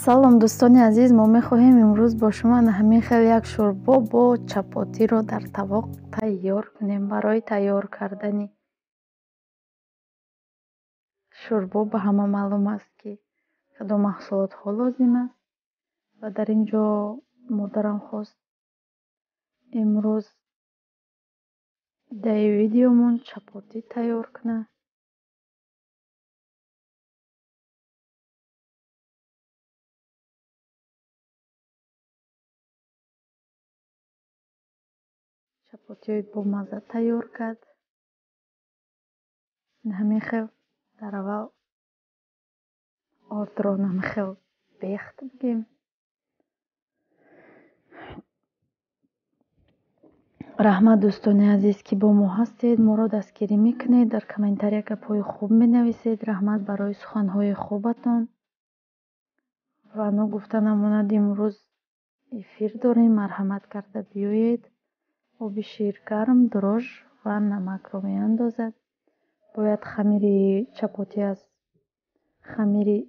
салом дӯстони азиз, мо мехоҳем имрӯз бо шумо ҳамин хел як шӯрбо бо чапотиро дар тавоқ тайёр кунем. Барои тайёр кардани шӯрбо ба ҳама маълум аст, ки кадом маҳсулотҳо лозим аст ва дар ин ҷо модарам хост имрӯз дар видеомон чапотӣ тайёр кунад. чапотиҳои бомазза тайёр кард. ҳамин хел дар аввал ордро ҳамин хел бехт бигем. раҳмат дӯстони азиз, ки бо мо ҳастед, моро дастгирӣ мекунед, дар комментария гапҳои хуб менависед. раҳмат барои суханҳои хубатон. ва гуфта намонад имрӯз эфир дорем, марҳамат карда биёед. оби ширгарм, дрож ва намакро меандозад. бояд хамири чапотӣ аз хамири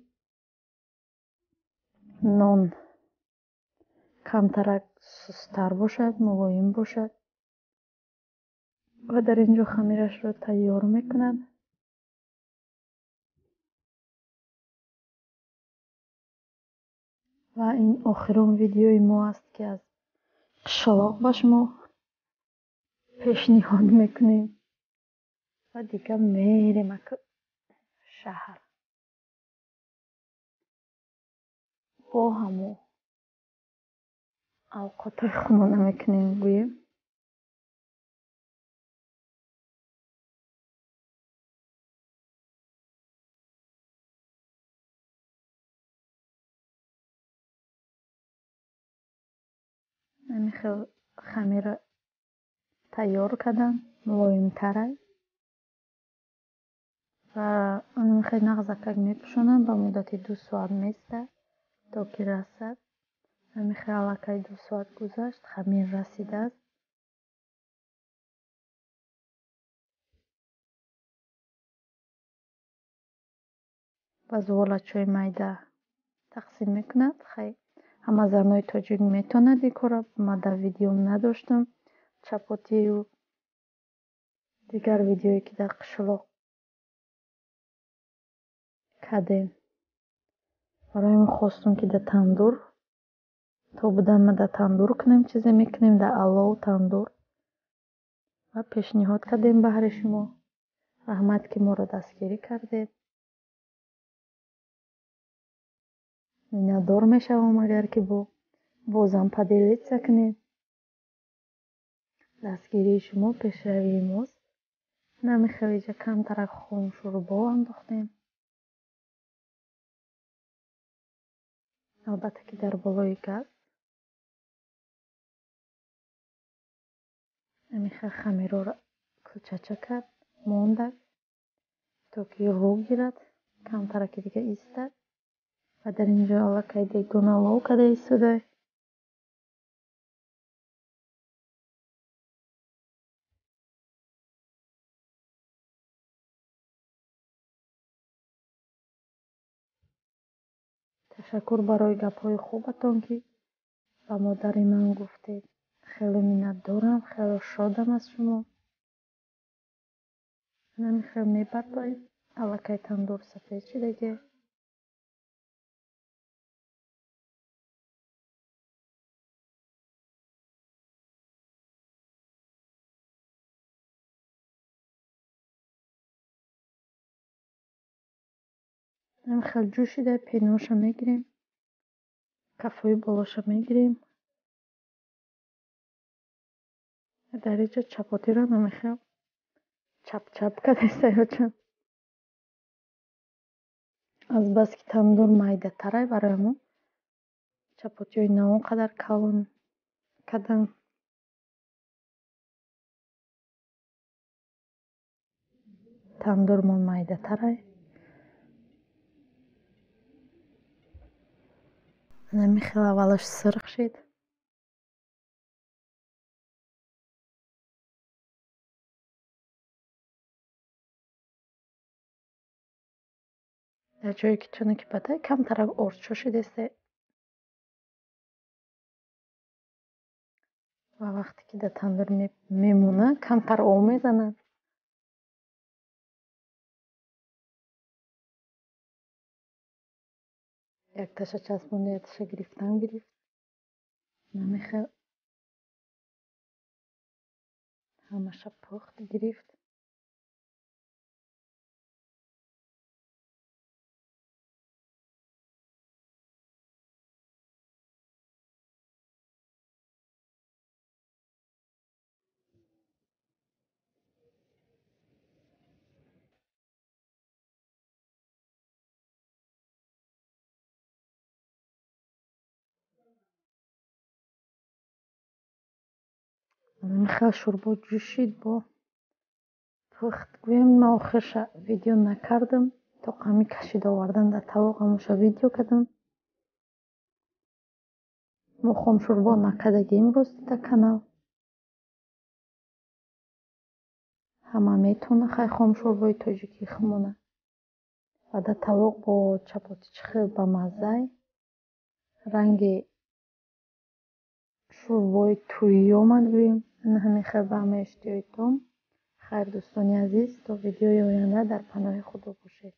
нон камтарак сусттар бошад, мулоим бошад. ва дар ин ҷо хамирашро тайёр мекунад. ва ин охирум видеои мо аст, ки аз қишлоқ ба шумо пешниҳод мекунем. ва дигар мерем шаҳр бо ҳамо авқотҳои хунона мекунем гӯем. ҳамин хел хамира тайёр кардам, мулоимтар аст ва ҳамин хел нағзакак мепӯшонам. ба муддати 2 соат меистад то ки расад. ҳамин хел аллакай 2 соат гузашт, хамир расидааст. ба зуволачҳои майда тақсим мекунад. хай ҳама занҳои тоҷик метавонад ин корро. ман дар видеом надоштам чапотию дигар видеое, ки дар қишлоқ кардем. барои ин хостум, ки дар тандур то будан ма дар тандур кунем, чизе мекунем дар алов тандур. ва пешниҳод кардем баҳри шумо. раҳмат, ки моро дастгирӣ кардед. миннатдор мешавам агар ки бозам поделиться кунед. дастгирии шумо пешравии мост. намин хел иҷа камтарак хун шӯрбо андохтем. албатта ки дар болои газ. намин хел хамирро кулчача кард, мондак то ки рӯ гирад, камтараки дига истад. ва дар ин ҷо аллакай дегона лов карда истодаст. ташаккур барои гапҳои хубатон, ки ба модари ман гуфтед. хеле миннатдорам, хеле шодам аз шумо. намин хел мебардорем. аллакай тандур сафед шудагӣ. намин хел ҷӯшида пеноша мегирем. кафои болоша мегирем. дар ин ҷо чапотиро намин хел чап карда истаёчам. азбаски тандур майдатар аст, барои ҳамон чапотиҳои на он қадар калон кардам. тандурмон майдатар аст. намин хел аввалаш сирх шид. дар ҷое ки чуноки бадай камтарак орд шошидест ва вақте ки дар тандур мемонад камтар об мезанад. як таша часпонда, як таша гирифтан гирифт. намехел ҳамаша пухт гирифт. намехел шӯрбо ҷӯшид бо пухт. гӯям ман охирша видео накардам, то қами кашид овардан дар тавоқ ҳамаша видео кардам. мо хомшӯрбо накардагем имрӯз дар канал. ҳама метавона хай хомшӯрбои тоҷикӣ хӯмона ва дар тавоқ бо чапоти чӣ хел бамаззаи ранги шӯрбои тӯӣ омад. гӯем ҳамин хел ба ҳама эштиёҷ дорам. хайр дӯстони азиз, то видеои оянда дар паноҳи худо бошед.